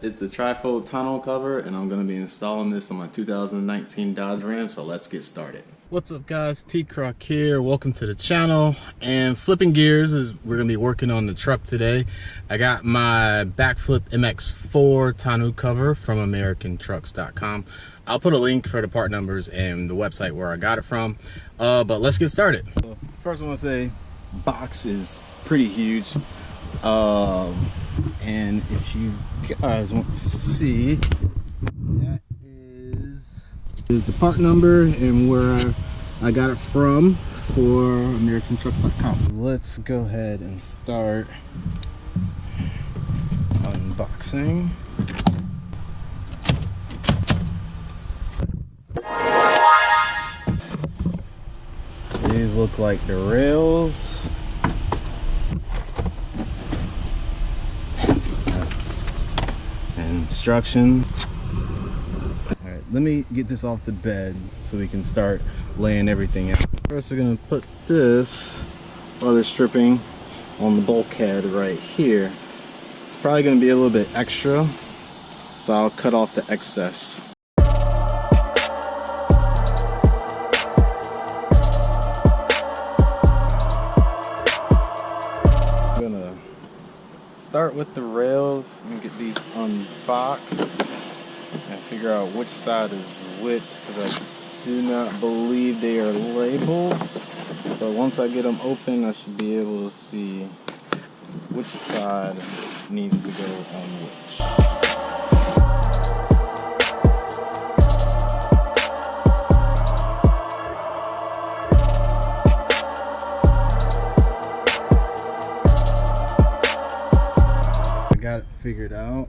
It's a trifold tonneau cover, and I'm going to be installing this on my 2019 Dodge Ram, so let's get started. What's up guys, T-Croc here. Welcome to the channel. And flipping gears is we're going to be working on the truck today. I got my backflip MX4 tonneau cover from AmericanTrucks.com. I'll put a link for the part numbers and the website where I got it from. But let's get started. First I want to say, box is pretty huge. And if you guys want to see, that is the part number and where I got it from for AmericanTrucks.com. Let's go ahead and start unboxing. These look like the rails. Instruction. All right, let me get this off the bed so we can start laying everything out. First, we're gonna put this leather stripping on the bulkhead right here. It's probably gonna be a little bit extra, so I'll cut off the excess. I'm gonna start with the rails and get these unboxed and figure out which side is which, because I do not believe they are labeled, but once I get them open I should be able to see which side needs to go on which. Got it figured out.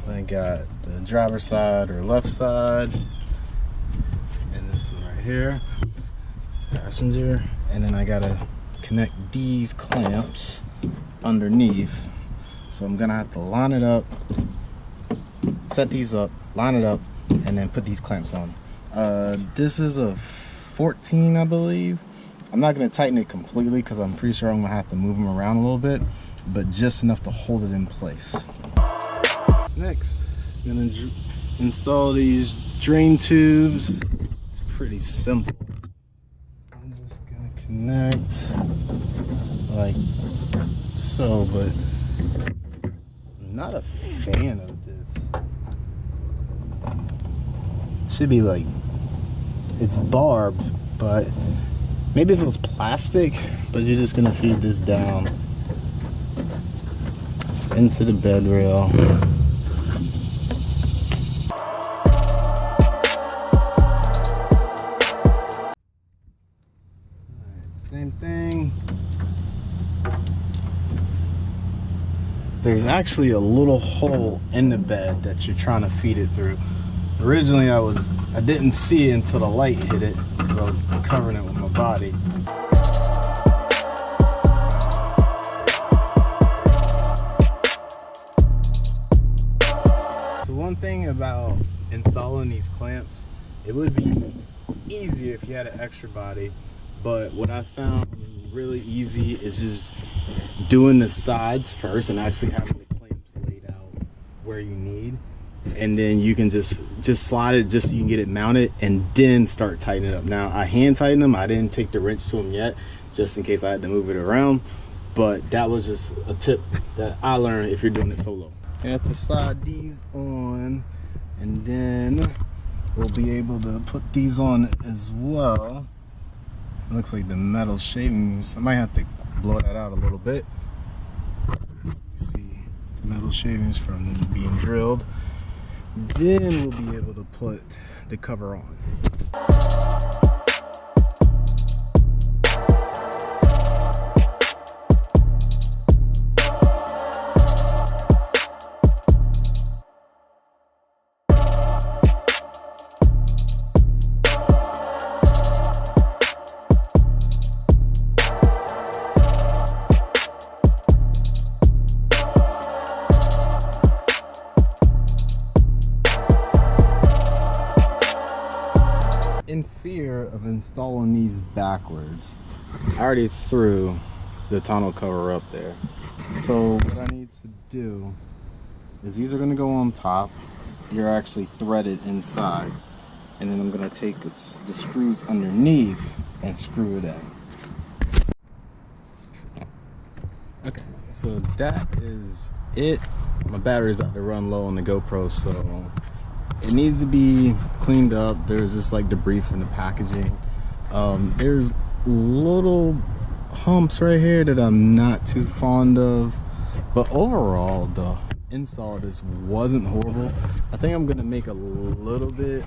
I got the driver's side or left side, and this one right here, passenger, and then I gotta connect these clamps underneath. So I'm gonna have to line it up, set these up, line it up, and then put these clamps on. This is a 14, I believe. I'm not gonna tighten it completely because I'm pretty sure I'm gonna have to move them around a little bit, but just enough to hold it in place. Next, I'm gonna install these drain tubes. It's pretty simple. I'm just gonna connect like so, but I'm not a fan of this. Should be like, it's barbed, but maybe if it was plastic, but you're just gonna feed this down into the bed rail. Same thing. There's actually a little hole in the bed that you're trying to feed it through. Originally I didn't see it until the light hit it because I was covering it with my body. So one thing about installing these clamps, it would be easier if you had an extra body, but what I found really easy is just doing the sides first and actually having the clamps laid out where you need, and then you can just slide it just so you can get it mounted and then start tightening it up. Now I hand tighten them, I didn't take the wrench to them yet just in case I had to move it around, but that was just a tip that I learned if you're doing it solo. You have to slide these on, and then we'll be able to put these on as well. It looks like the metal shavings, I might have to blow that out a little bit. You see the metal shavings from being drilled. Then we'll be able to put the cover on. In fear of installing these backwards, I already threw the tonneau cover up there. So what I need to do is these are going to go on top. You're actually threaded inside. And then I'm going to take the screws underneath and screw it in. Okay, so that is it. My battery's about to run low on the GoPro, so it needs to be cleaned up. There's just like debris from the packaging. There's little humps right here that I'm not too fond of, but overall the install of this wasn't horrible. I think I'm gonna make a little bit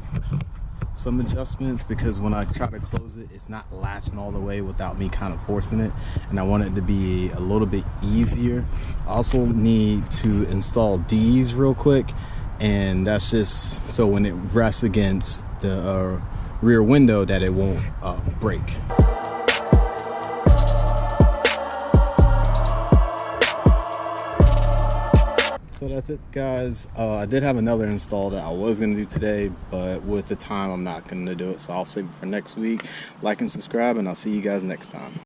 some adjustments because when I try to close it, it's not latching all the way without me kind of forcing it, and I want it to be a little bit easier. I also need to install these real quick, and that's just so when it rests against the rear window that it won't break. So that's it, guys. I did have another install that I was going to do today, but with the time I'm not going to do it, so I'll save it for next week. Like and subscribe, and I'll see you guys next time.